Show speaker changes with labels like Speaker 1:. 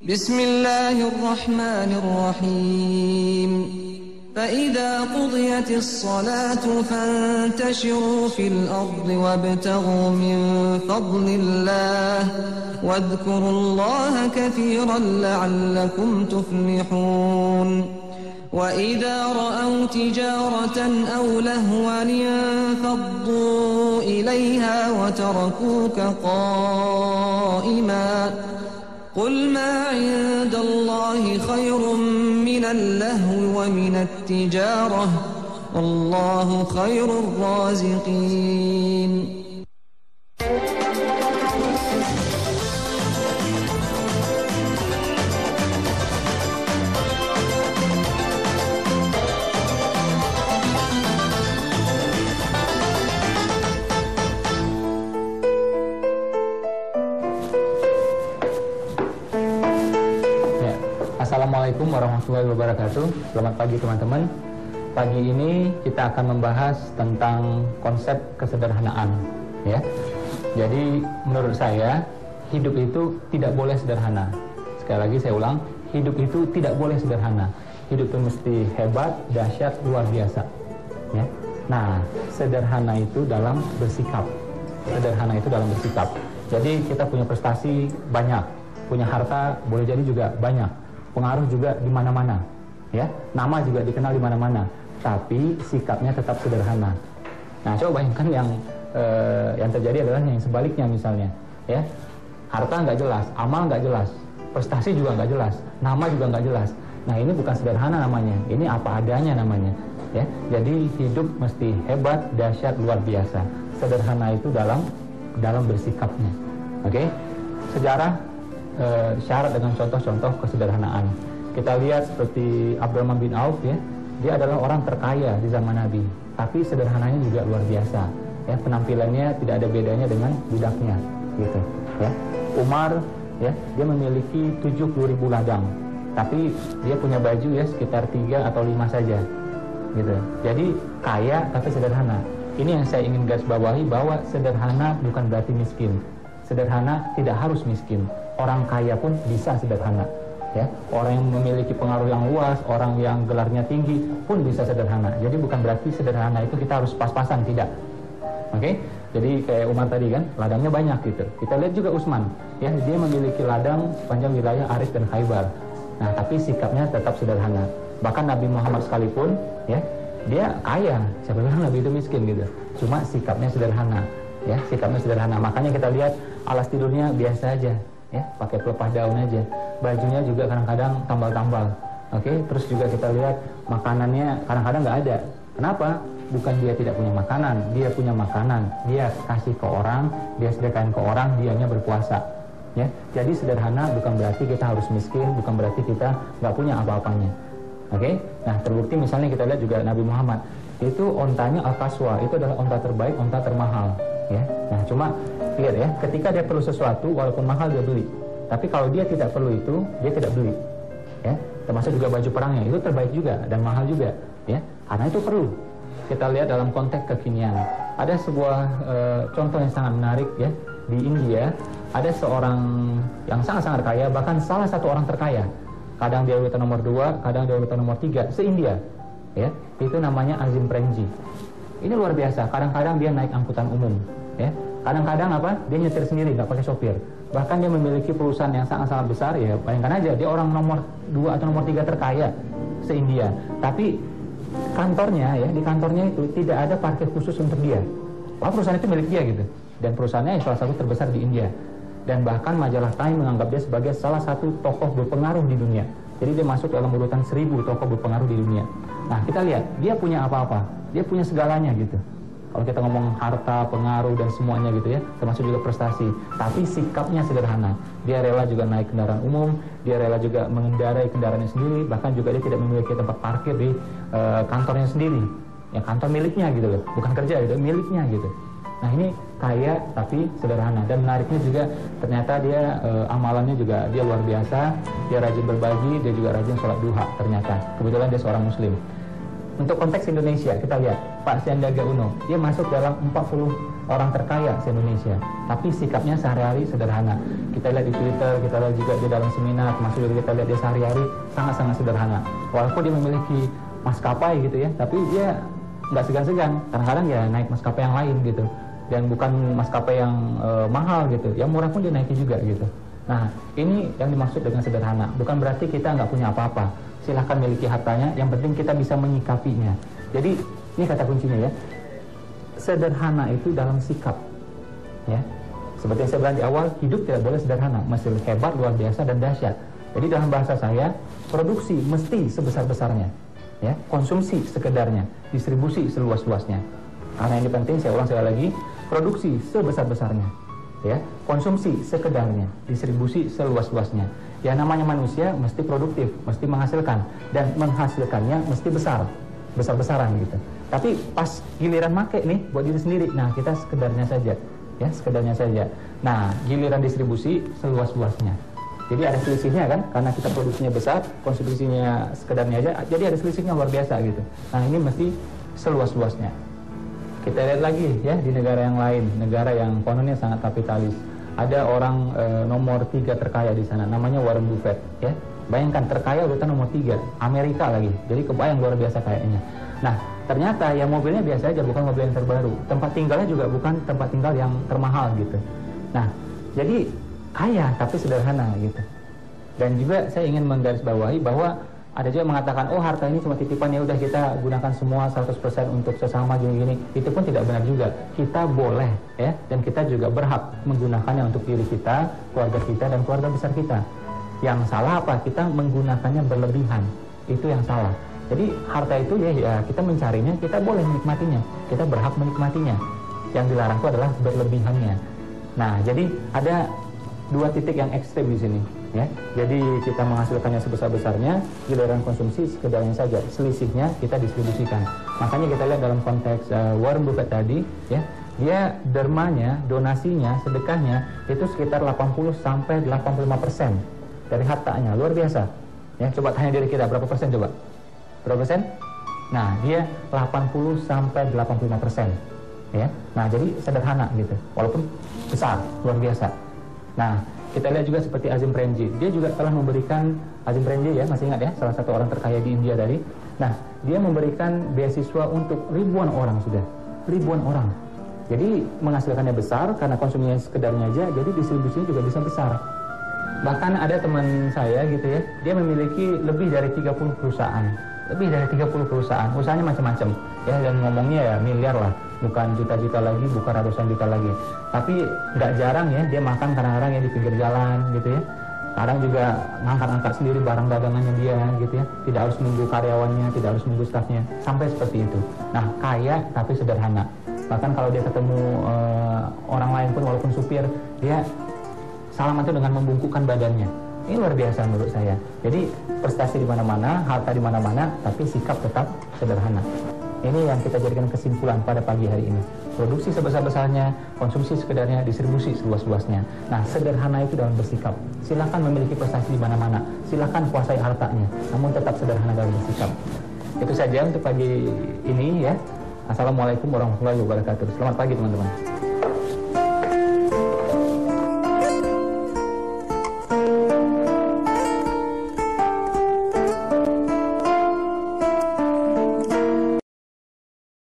Speaker 1: Bismillahirrahmanirrahim. فإذا قضيت الصلاة فانتشروا في الأرض وابتغوا من فضل الله واذكروا الله كثيرا لعلكم تفلحون وإذا رأوا تجارة أو لهوا انفضوا إليها وتركوك قائما قل ما عند الله خير من اللهو ومن التجارة والله خير الرازقين.
Speaker 2: Assalamualaikum warahmatullahi wabarakatuh. Selamat pagi teman-teman. Pagi ini kita akan membahas tentang konsep kesederhanaan, ya. Jadi menurut saya hidup itu tidak boleh sederhana. Sekali lagi saya ulang, hidup itu tidak boleh sederhana. Hidup itu mesti hebat, dahsyat, luar biasa, ya. Nah, sederhana itu dalam bersikap. Sederhana itu dalam bersikap. Jadi kita punya prestasi banyak, punya harta boleh jadi juga banyak. Pengaruh juga di mana-mana, ya. Nama juga dikenal di mana-mana, tapi sikapnya tetap sederhana. Nah, coba bayangkan yang terjadi adalah yang sebaliknya misalnya, ya. Harta nggak jelas, amal nggak jelas, prestasi juga nggak jelas, nama juga nggak jelas. Nah, ini bukan sederhana namanya, ini apa adanya namanya, ya. Jadi hidup mesti hebat, dahsyat, luar biasa. Sederhana itu dalam bersikapnya, oke? Sejarah syarat dengan contoh-contoh kesederhanaan. Kita lihat seperti Abdurrahman bin Auf, ya. Dia adalah orang terkaya di zaman Nabi, tapi sederhananya juga luar biasa, ya. Penampilannya tidak ada bedanya dengan budaknya, gitu, ya. Umar, ya, dia memiliki 70.000 ladang, tapi dia punya baju ya sekitar 3 atau 5 saja, gitu. Jadi kaya tapi sederhana. Ini yang saya ingin garis bawahi, bahwa sederhana bukan berarti miskin. Sederhana tidak harus miskin. Orang kaya pun bisa sederhana, ya. Orang yang memiliki pengaruh yang luas, orang yang gelarnya tinggi pun bisa sederhana. Jadi bukan berarti sederhana itu kita harus pas-pasan, tidak. Oke? Jadi kayak Umar tadi kan, ladangnya banyak gitu. Kita lihat juga Utsman, ya, dia memiliki ladang sepanjang wilayah Aris dan Khaybar. Nah, tapi sikapnya tetap sederhana. Bahkan Nabi Muhammad sekalipun, ya, dia kaya. Siapa bilang Nabi itu miskin gitu. Cuma sikapnya sederhana, ya, sikapnya sederhana. Makanya kita lihat alas tidurnya biasa aja, ya, pakai pelepah daun aja. Bajunya juga kadang-kadang tambal-tambal, oke. Terus juga kita lihat makanannya kadang-kadang nggak ada. Kenapa? Bukan dia tidak punya makanan, dia punya makanan. Dia kasih ke orang, dia sedekahin ke orang, dianya berpuasa, ya. Jadi sederhana bukan berarti kita harus miskin, bukan berarti kita nggak punya apa-apanya, oke. Nah, terbukti misalnya kita lihat juga Nabi Muhammad itu ontanya Al-Qaswa, itu adalah onta terbaik, onta termahal, ya. Nah, cuma lihat ya, ketika dia perlu sesuatu walaupun mahal dia beli. Tapi kalau dia tidak perlu itu, dia tidak beli, ya. Termasuk juga baju perangnya, itu terbaik juga dan mahal juga, ya. Karena itu perlu. Kita lihat dalam konteks kekinian. Ada sebuah contoh yang sangat menarik, ya. Di India ada seorang yang sangat-sangat kaya, bahkan salah satu orang terkaya. Kadang dia urutan nomor 2, kadang dia urutan nomor 3 se-India, ya. Itu namanya Azim Premji. Ini luar biasa. Kadang-kadang dia naik angkutan umum, ya. Kadang-kadang apa? Dia nyetir sendiri, nggak pakai sopir. Bahkan dia memiliki perusahaan yang sangat-sangat besar, ya. Bayangkan aja, dia orang nomor 2 atau nomor 3 terkaya se-India. Tapi kantornya, ya, di kantornya itu tidak ada parkir khusus untuk dia. Wah, perusahaan itu milik dia gitu. Dan perusahaannya salah satu terbesar di India. Dan bahkan majalah Time menganggap dia sebagai salah satu tokoh berpengaruh di dunia. Jadi dia masuk dalam urutan 1000 tokoh berpengaruh di dunia. Nah, kita lihat, dia punya apa-apa. Dia punya segalanya gitu. Kalau kita ngomong harta, pengaruh, dan semuanya gitu ya, termasuk juga prestasi. Tapi sikapnya sederhana. Dia rela juga naik kendaraan umum, dia rela juga mengendarai kendaraannya sendiri, bahkan juga dia tidak memiliki tempat parkir di kantornya sendiri. Ya, kantor miliknya gitu loh, bukan kerja gitu, miliknya gitu. Nah, ini kaya tapi sederhana. Dan menariknya juga ternyata dia amalannya juga dia luar biasa. Dia rajin berbagi, dia juga rajin sholat duha ternyata. Kebetulan dia seorang muslim. Untuk konteks Indonesia, kita lihat Pak Sandiaga Uno, dia masuk dalam 40 orang terkaya se-Indonesia, tapi sikapnya sehari-hari sederhana. Kita lihat di Twitter, kita lihat juga di dalam seminar, termasuk juga kita lihat dia sehari-hari sangat-sangat sederhana. Walaupun dia memiliki maskapai gitu ya, tapi dia nggak segan-segan. Kadang-kadang ya naik maskapai yang lain gitu, dan bukan maskapai yang mahal gitu, yang murah pun dia naiki juga gitu. Nah, ini yang dimaksud dengan sederhana. Bukan berarti kita nggak punya apa-apa. Silahkan miliki hartanya, yang penting kita bisa menyikapinya. Jadi ini kata kuncinya ya, sederhana itu dalam sikap ya. Seperti yang saya bilang di awal, hidup tidak boleh sederhana, mesti hebat, luar biasa, dan dahsyat. Jadi dalam bahasa saya, produksi mesti sebesar-besarnya ya, konsumsi sekedarnya, distribusi seluas-luasnya. Karena ini penting, saya ulang sekali lagi, produksi sebesar-besarnya ya, konsumsi sekedarnya, distribusi seluas-luasnya. Ya namanya manusia mesti produktif, mesti menghasilkan, dan menghasilkannya mesti besar-besaran gitu. Tapi pas giliran make nih buat diri sendiri, nah kita sekedarnya saja ya, sekedarnya saja. Nah giliran distribusi seluas-luasnya. Jadi ada selisihnya kan, karena kita produksinya besar, konsumsinya sekedarnya aja, jadi ada selisihnya luar biasa gitu. Nah ini mesti seluas-luasnya. Kita lihat lagi ya di negara yang lain, negara yang kononnya sangat kapitalis. Ada orang nomor 3 terkaya di sana, namanya Warren Buffett ya. Bayangkan, terkaya urutan nomor 3, Amerika lagi. Jadi kebayang luar biasa kayaknya. Nah ternyata ya mobilnya biasa aja, bukan mobil yang terbaru. Tempat tinggalnya juga bukan tempat tinggal yang termahal gitu. Nah jadi kaya tapi sederhana gitu. Dan juga saya ingin menggarisbawahi bahwa ada juga mengatakan, oh harta ini cuma titipan, ya udah kita gunakan semua 100% untuk sesama gini-gini. Itu pun tidak benar juga. Kita boleh ya, dan kita juga berhak menggunakannya untuk diri kita, keluarga kita, dan keluarga besar kita. Yang salah apa? Kita menggunakannya berlebihan. Itu yang salah. Jadi harta itu ya kita mencarinya, kita boleh menikmatinya, kita berhak menikmatinya. Yang dilarang itu adalah berlebihannya. Nah, jadi ada 2 titik yang ekstrem di sini ya. Jadi kita menghasilkannya sebesar-besarnya, giliran konsumsi sekedarnya saja, selisihnya kita distribusikan. Makanya kita lihat dalam konteks Warren Buffett tadi ya, dia dermanya, donasinya, sedekahnya itu sekitar 80-85% dari hartanya. Luar biasa ya. Coba tanya diri kita, berapa persen coba? Berapa persen? Nah, dia 80-85% ya. Nah, jadi sederhana gitu, walaupun besar, luar biasa. Nah, kita lihat juga seperti Azim Premji. Dia juga telah memberikan, Azim Premji ya, masih ingat ya, salah satu orang terkaya di India tadi. Nah, dia memberikan beasiswa untuk ribuan orang sudah, ribuan orang. Jadi menghasilkannya besar karena konsumsinya sekedarnya aja, jadi distribusinya juga bisa besar. Bahkan ada teman saya gitu ya, dia memiliki lebih dari 30 perusahaan. Lebih dari 30 perusahaan, usahanya macam-macam ya, dan ngomongnya ya miliar lah, bukan juta-juta lagi, bukan ratusan juta lagi. Tapi nggak jarang ya dia makan kadang-kadang ya di pinggir jalan gitu ya. Kadang juga ngangkat-angkat sendiri barang dagangannya dia gitu ya, tidak harus nunggu karyawannya, tidak harus nunggu stafnya, sampai seperti itu. Nah, kaya tapi sederhana. Bahkan kalau dia ketemu orang lain pun, walaupun supir, dia salam itu dengan membungkukkan badannya. Ini luar biasa menurut saya. Jadi prestasi di mana-mana, harta di mana-mana, tapi sikap tetap sederhana. Ini yang kita jadikan kesimpulan pada pagi hari ini. Produksi sebesar-besarnya, konsumsi sekedarnya, distribusi seluas-luasnya. Nah, sederhana itu dalam bersikap. Silakan memiliki prestasi di mana-mana, silakan kuasai hartanya, namun tetap sederhana dalam bersikap. Itu saja untuk pagi ini ya. Assalamualaikum warahmatullahi wabarakatuh. Selamat pagi teman-teman.